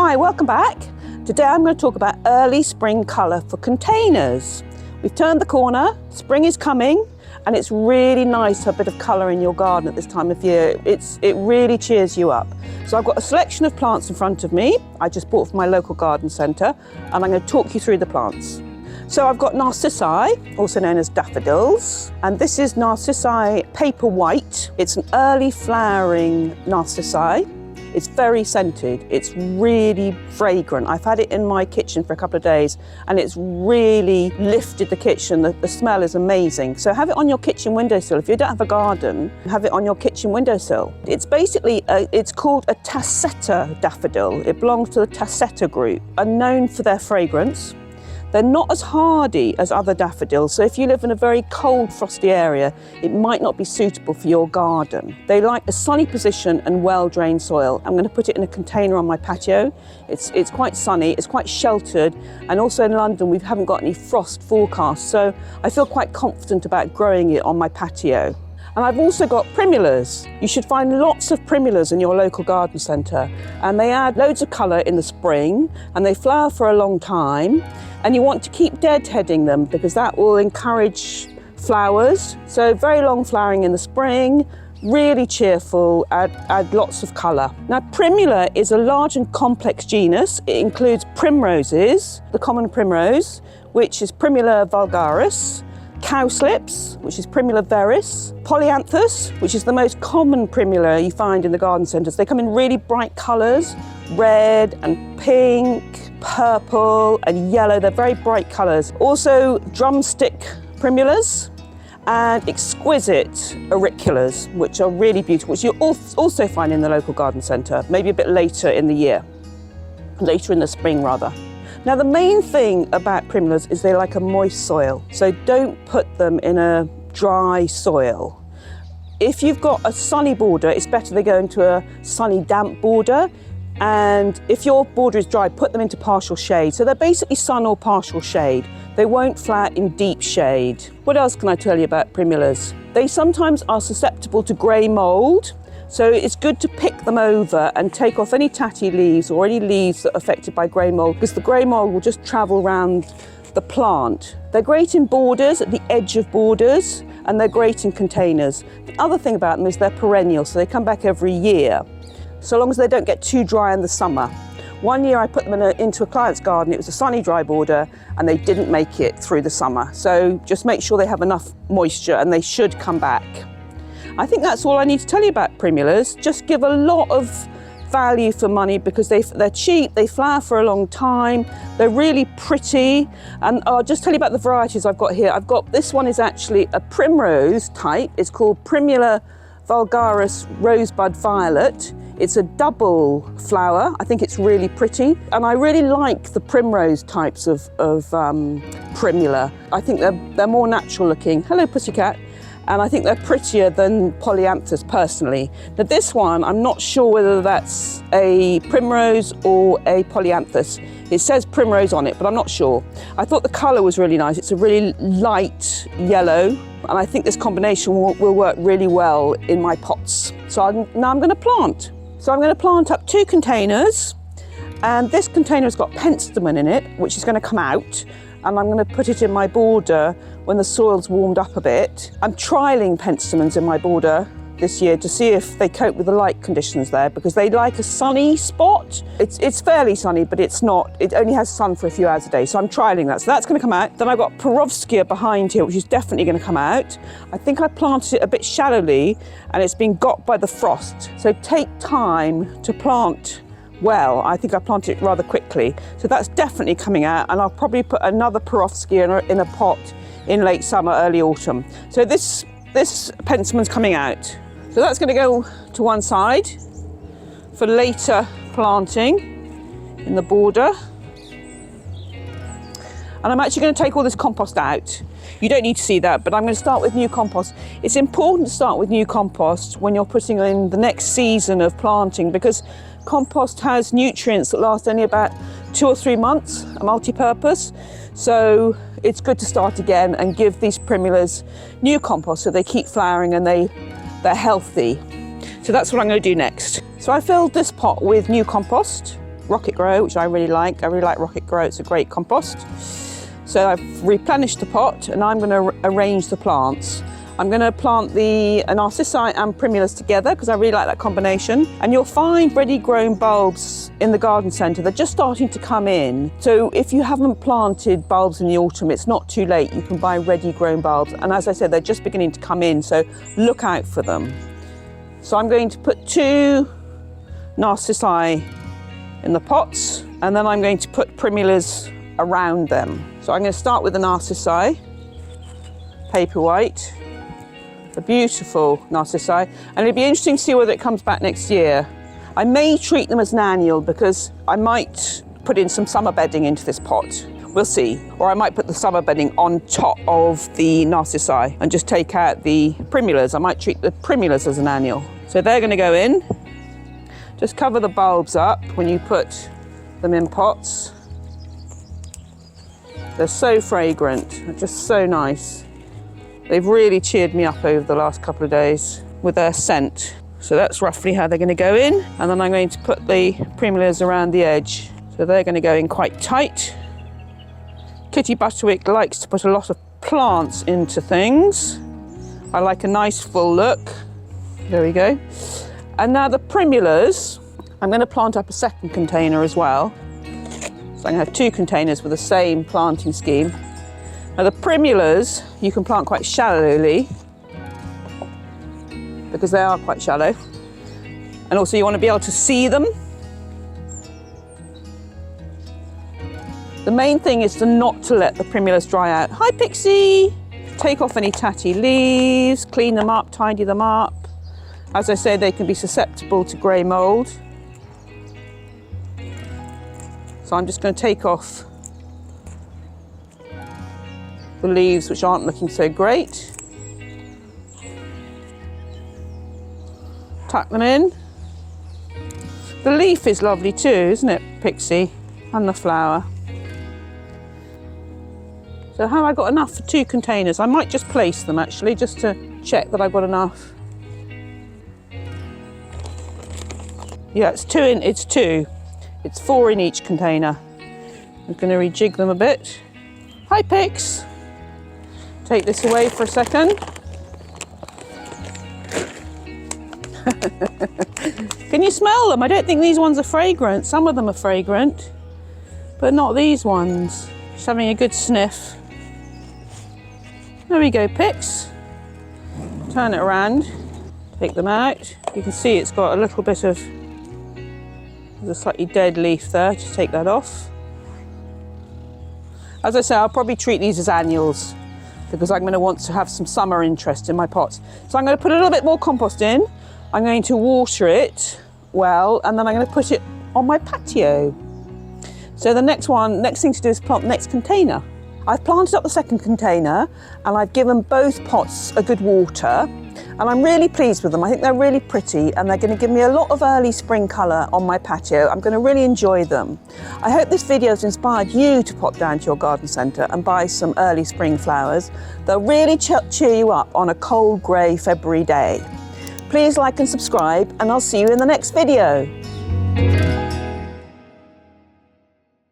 Hi, welcome back. Today I'm going to talk about early spring colour for containers. We've turned the corner, spring is coming, and it's really nice to have a bit of colour in your garden at this time of year. It really cheers you up. So I've got a selection of plants in front of me. I just bought from my local garden centre, and I'm going to talk you through the plants. So I've got Narcissi, also known as daffodils, and this is Narcissi Paperwhite. It's an early flowering Narcissi. It's very scented, it's really fragrant. I've had it in my kitchen for a couple of days and it's really lifted the kitchen. The smell is amazing. So have it on your kitchen windowsill. If you don't have a garden, have it on your kitchen windowsill. It's basically, it's called a tassetta daffodil. It belongs to the tassetta group, are known for their fragrance. They're not as hardy as other daffodils, so if you live in a very cold, frosty area, it might not be suitable for your garden. They like a sunny position and well-drained soil. I'm going to put it in a container on my patio. It's quite sunny, it's quite sheltered, and also in London we haven't got any frost forecast, so I feel quite confident about growing it on my patio. And I've also got primulas. You should find lots of primulas in your local garden centre, and they add loads of colour in the spring and they flower for a long time, and you want to keep deadheading them because that will encourage flowers. So very long flowering in the spring, really cheerful, add lots of colour. Now primula is a large and complex genus. It includes primroses, the common primrose, which is Primula vulgaris, cowslips, which is Primula veris, polyanthus, which is the most common primula you find in the garden centres. They come in really bright colours, red and pink, purple and yellow. They're very bright colours. Also drumstick primulas and exquisite auriculas, which are really beautiful, which you'll also find in the local garden centre, maybe a bit later in the year, later in the spring rather. Now the main thing about primulas is they like a moist soil, so don't put them in a dry soil. If you've got a sunny border, it's better they go into a sunny damp border, and if your border is dry, put them into partial shade. So they're basically sun or partial shade. They won't flower in deep shade. What else can I tell you about primulas? They sometimes are susceptible to grey mould. So it's good to pick them over and take off any tatty leaves or any leaves that are affected by grey mould, because the grey mould will just travel around the plant. They're great in borders, at the edge of borders, and they're great in containers. The other thing about them is they're perennial, so they come back every year, so long as they don't get too dry in the summer. One year I put them into a client's garden. It was a sunny, dry border, and they didn't make it through the summer. So just make sure they have enough moisture and they should come back. I think that's all I need to tell you about primulas. Just give a lot of value for money because they're cheap, they flower for a long time, they're really pretty. And I'll just tell you about the varieties I've got here. This one is actually a primrose type. It's called Primula vulgaris rosebud violet. It's a double flower. I think it's really pretty. And I really like the primrose types of primula. I think they're more natural looking. Hello, pussycat. And I think they're prettier than polyanthus personally. Now this one, I'm not sure whether that's a primrose or a polyanthus. It says primrose on it, but I'm not sure. I thought the colour was really nice. It's a really light yellow, and I think this combination will work really well in my pots. So now I'm going to plant. So I'm going to plant up 2 containers, and this container's got penstemon in it, which is going to come out, and I'm going to put it in my border when the soil's warmed up a bit. I'm trialling penstemons in my border this year to see if they cope with the light conditions there, because they like a sunny spot. It's fairly sunny, but it's not. It only has sun for a few hours a day, so I'm trialling that. So that's going to come out. Then I've got Perovskia behind here, which is definitely going to come out. I think I planted it a bit shallowly, and it's been got by the frost. So take time to plant well. I think I planted it rather quickly. So that's definitely coming out, and I'll probably put another Perovskia in a pot in late summer, early autumn. So this pentstemon coming out. So that's going to go to one side for later planting in the border. And I'm actually going to take all this compost out. You don't need to see that, but I'm going to start with new compost. It's important to start with new compost when you're putting in the next season of planting, because compost has nutrients that last only about 2 or 3 months, a multi-purpose. So it's good to start again and give these primulas new compost so they keep flowering and they're healthy. So that's what I'm going to do next. So I filled this pot with new compost. Rocket Grow, which I really like. I really like Rocket Grow, it's a great compost. So I've replenished the pot and I'm going to arrange the plants. I'm going to plant the Narcissi and primulas together because I really like that combination. And you'll find ready grown bulbs in the garden centre. They're just starting to come in. So if you haven't planted bulbs in the autumn, it's not too late. You can buy ready grown bulbs. And as I said, they're just beginning to come in. So look out for them. So I'm going to put 2 Narcissi in the pots and then I'm going to put primulas around them. So I'm going to start with the Narcissi Paperwhite. A beautiful Narcissi, and it'll be interesting to see whether it comes back next year. I may treat them as an annual because I might put in some summer bedding into this pot. We'll see. Or I might put the summer bedding on top of the Narcissi and just take out the primulas. I might treat the primulas as an annual. So they're going to go in. Just cover the bulbs up when you put them in pots. They're so fragrant, they're just so nice. They've really cheered me up over the last couple of days with their scent. So that's roughly how they're going to go in. And then I'm going to put the primulas around the edge. So they're going to go in quite tight. Kitty Butterwick likes to put a lot of plants into things. I like a nice full look. There we go. And now the primulas, I'm going to plant up a second container as well. So I'm going to have 2 containers with the same planting scheme. Now the primulas, you can plant quite shallowly because they are quite shallow. And also you want to be able to see them. The main thing is not to let the primulas dry out. Hi Pixie! Take off any tatty leaves, clean them up, tidy them up. As I say, they can be susceptible to grey mould. So I'm just going to take off the leaves which aren't looking so great. Tuck them in. The leaf is lovely too, isn't it, Pixie? And the flower. So have I got enough for 2 containers? I might just place them actually, just to check that I've got enough. Yeah, it's 2 in, it's 2. It's 4 in each container. I'm going to rejig them a bit. Hi Pix! Take this away for a second. Can you smell them? I don't think these ones are fragrant. Some of them are fragrant, but not these ones. Just having a good sniff. There we go, Pix. Turn it around. Take them out. You can see it's got a little bit of, there's a slightly dead leaf there. Just take that off. As I say, I'll probably treat these as annuals because I'm going to want to have some summer interest in my pots. So I'm going to put a little bit more compost in. I'm going to water it well, and then I'm going to put it on my patio. So the next thing to do is plant the next container. I've planted up the second container and I've given both pots a good water, and I'm really pleased with them. I think they're really pretty and they're going to give me a lot of early spring colour on my patio. I'm going to really enjoy them. I hope this video has inspired you to pop down to your garden centre and buy some early spring flowers. They'll really cheer you up on a cold grey February day. Please like and subscribe, and I'll see you in the next video.